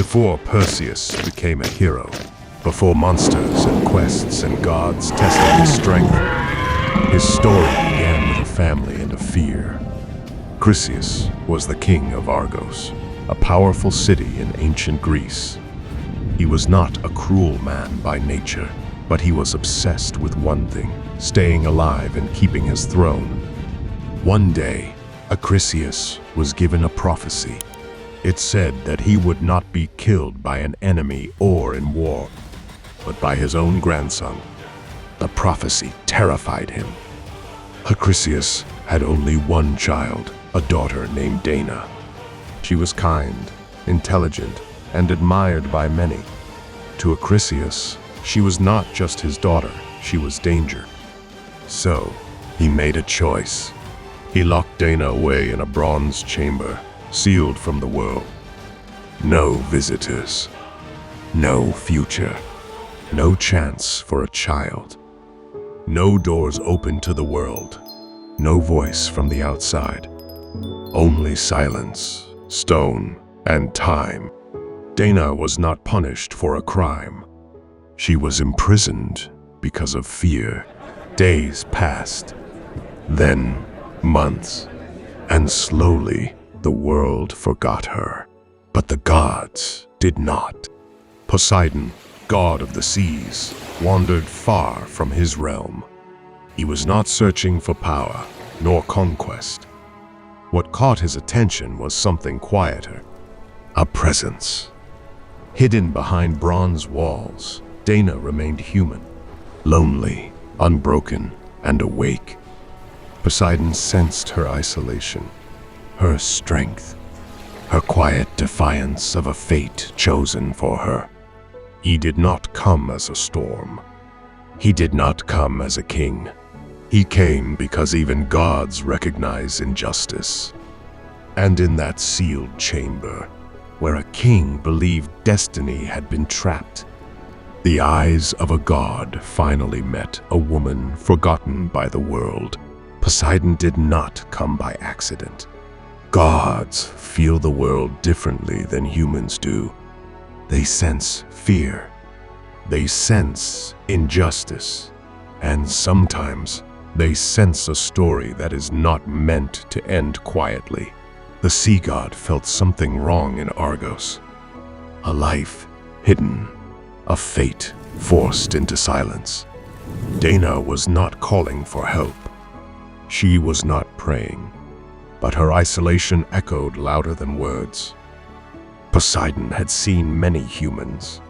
Before Perseus became a hero, before monsters and quests and gods tested his strength, his story began with a family and a fear. Acrisius was the king of Argos, a powerful city in ancient Greece. He was not a cruel man by nature, but he was obsessed with one thing: staying alive and keeping his throne. One day, Acrisius was given a prophecy. It said that he would not be killed by an enemy or in war, but by his own grandson. The prophecy terrified him. Acrisius had only one child, a daughter named Danaë. She was kind, intelligent, and admired by many. To Acrisius, she was not just his daughter, she was danger. So, he made a choice. He locked Danaë away in a bronze chamber, sealed from the world. No visitors, no future, no chance for a child. No doors open to the world, no voice from the outside. Only silence, stone, and time. Danaë was not punished for a crime. She was imprisoned because of fear. Days passed, then months, and slowly the world forgot her. But the gods did not. Poseidon, god of the seas, wandered far from his realm. He was not searching for power, nor conquest. What caught his attention was something quieter, a presence. Hidden behind bronze walls, Danaë remained human, lonely, unbroken, and awake. Poseidon sensed her isolation, her strength, her quiet defiance of a fate chosen for her. He did not come as a storm. He did not come as a king. He came because even gods recognize injustice. And in that sealed chamber, where a king believed destiny had been trapped, the eyes of a god finally met a woman forgotten by the world. Poseidon did not come by accident. Gods feel the world differently than humans do. They sense fear. They sense injustice. And sometimes they sense a story that is not meant to end quietly. The sea god felt something wrong in Argos. A life hidden, a fate forced into silence. Danaë was not calling for help. She was not praying, but her isolation echoed louder than words. Poseidon had seen many humans.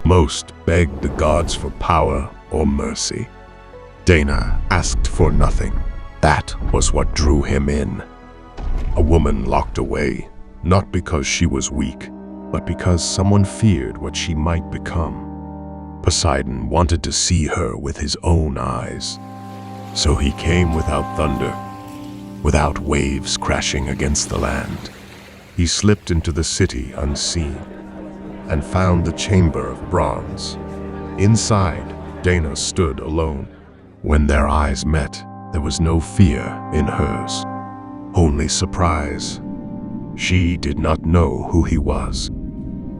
Most begged the gods for power or mercy. Danaë asked for nothing. That was what drew him in. A woman locked away, not because she was weak, but because someone feared what she might become. Poseidon wanted to see her with his own eyes. So he came without thunder, without waves crashing against the land. He slipped into the city unseen and found the chamber of bronze. Inside, Danaë stood alone. When their eyes met, there was no fear in hers, only surprise. She did not know who he was,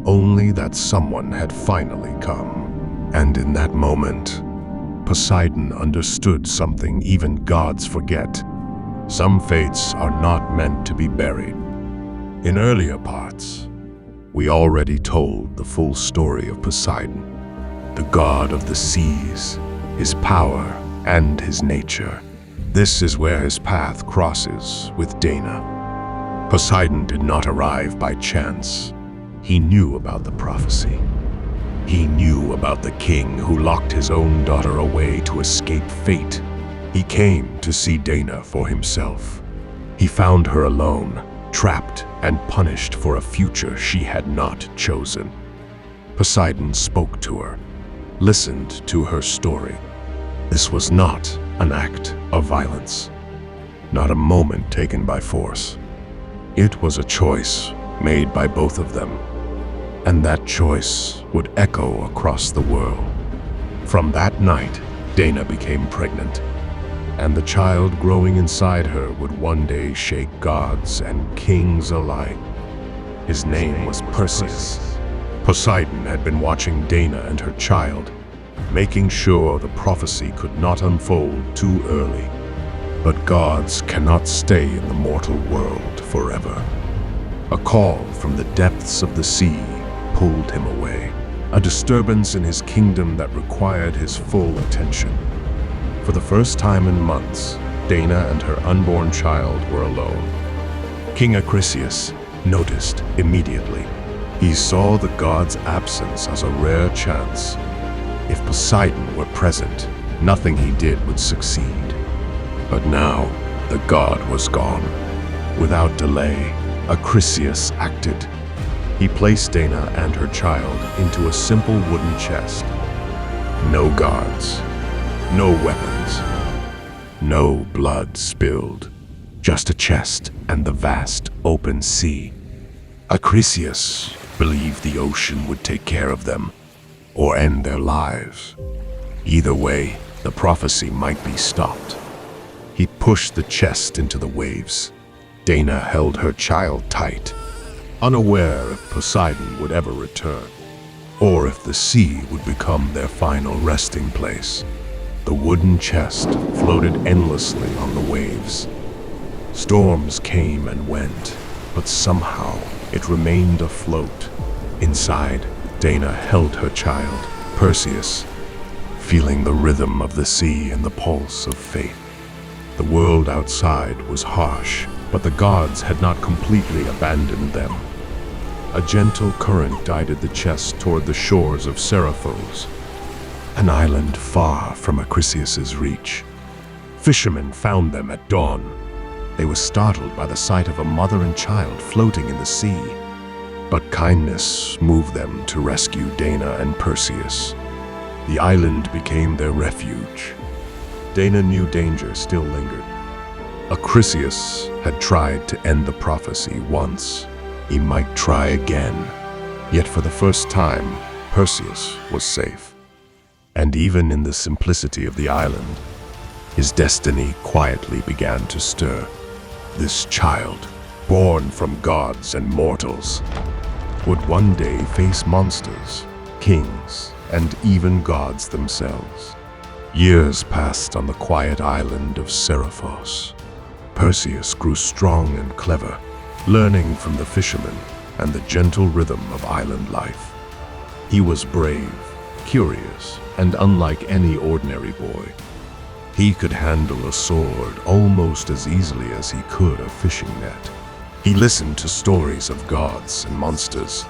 only that someone had finally come. And in that moment, Poseidon understood something even gods forget. Some fates are not meant to be buried. In earlier parts, we already told the full story of Poseidon, the god of the seas, his power and his nature. This is where his path crosses with Danaë. Poseidon did not arrive by chance. He knew about the prophecy. He knew about the king who locked his own daughter away to escape fate. He came to see Danaë for himself. He found her alone, trapped and punished for a future she had not chosen. Poseidon spoke to her, listened to her story. This was not an act of violence, not a moment taken by force. It was a choice made by both of them, and that choice would echo across the world. From that night, Danaë became pregnant, and the child growing inside her would one day shake gods and kings alike. His name was Perseus, Poseidon had been watching Danaë and her child, making sure the prophecy could not unfold too early. But gods cannot stay in the mortal world forever. A call from the depths of the sea pulled him away, a disturbance in his kingdom that required his full attention. For the first time in months, Danaë and her unborn child were alone. King Acrisius noticed immediately. He saw the god's absence as a rare chance. If Poseidon were present, nothing he did would succeed. But now, the god was gone. Without delay, Acrisius acted. He placed Danaë and her child into a simple wooden chest. No gods, no weapons, no blood spilled. Just a chest and the vast open sea. Acrisius believed the ocean would take care of them, or end their lives. Either way, the prophecy might be stopped. He pushed the chest into the waves. Danaë held her child tight, unaware if Poseidon would ever return, or if the sea would become their final resting place. The wooden chest floated endlessly on the waves. Storms came and went, but somehow it remained afloat. Inside, Danaë held her child, Perseus, feeling the rhythm of the sea and the pulse of fate. The world outside was harsh, but the gods had not completely abandoned them. A gentle current guided the chest toward the shores of Seriphos, an island far from Acrisius's reach. Fishermen found them at dawn. They were startled by the sight of a mother and child floating in the sea. But kindness moved them to rescue Danaë and Perseus. The island became their refuge. Danaë knew danger still lingered. Acrisius had tried to end the prophecy once. He might try again. Yet for the first time, Perseus was safe. And even in the simplicity of the island, his destiny quietly began to stir. This child, born from gods and mortals, would one day face monsters, kings, and even gods themselves. Years passed on the quiet island of Seriphos. Perseus grew strong and clever, learning from the fishermen and the gentle rhythm of island life. He was brave, curious, and unlike any ordinary boy. He could handle a sword almost as easily as he could a fishing net. He listened to stories of gods and monsters,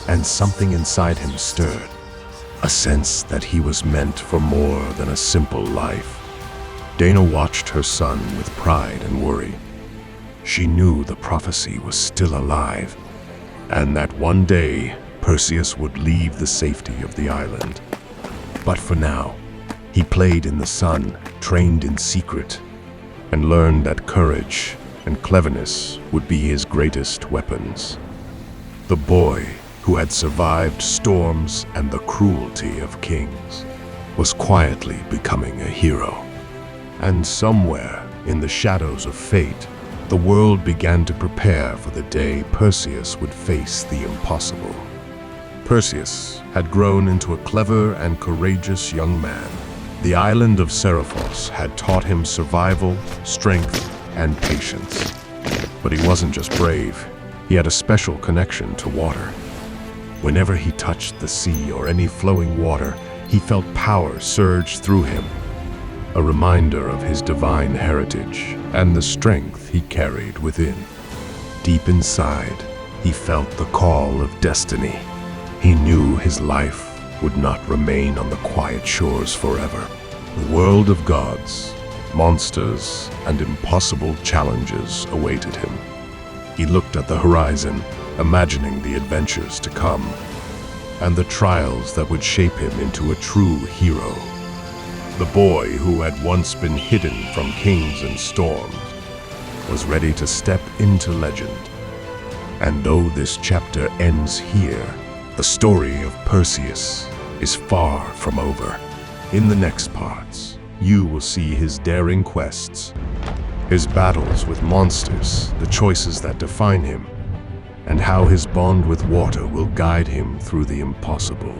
and something inside him stirred, a sense that he was meant for more than a simple life. Danaë watched her son with pride and worry. She knew the prophecy was still alive, and that one day Perseus would leave the safety of the island. But for now, he played in the sun, trained in secret, and learned that courage and cleverness would be his greatest weapons. The boy who had survived storms and the cruelty of kings was quietly becoming a hero. And somewhere in the shadows of fate, the world began to prepare for the day Perseus would face the impossible. Perseus had grown into a clever and courageous young man. The island of Seriphos had taught him survival, strength, and patience. But he wasn't just brave, he had a special connection to water. Whenever he touched the sea or any flowing water, he felt power surge through him, a reminder of his divine heritage and the strength he carried within. Deep inside, he felt the call of destiny. He knew his life would not remain on the quiet shores forever. The world of gods, monsters, and impossible challenges awaited him. He looked at the horizon, imagining the adventures to come, and the trials that would shape him into a true hero. The boy who had once been hidden from kings and storms was ready to step into legend. And though this chapter ends here, the story of Perseus is far from over. In the next parts, you will see his daring quests, his battles with monsters, the choices that define him, and how his bond with water will guide him through the impossible.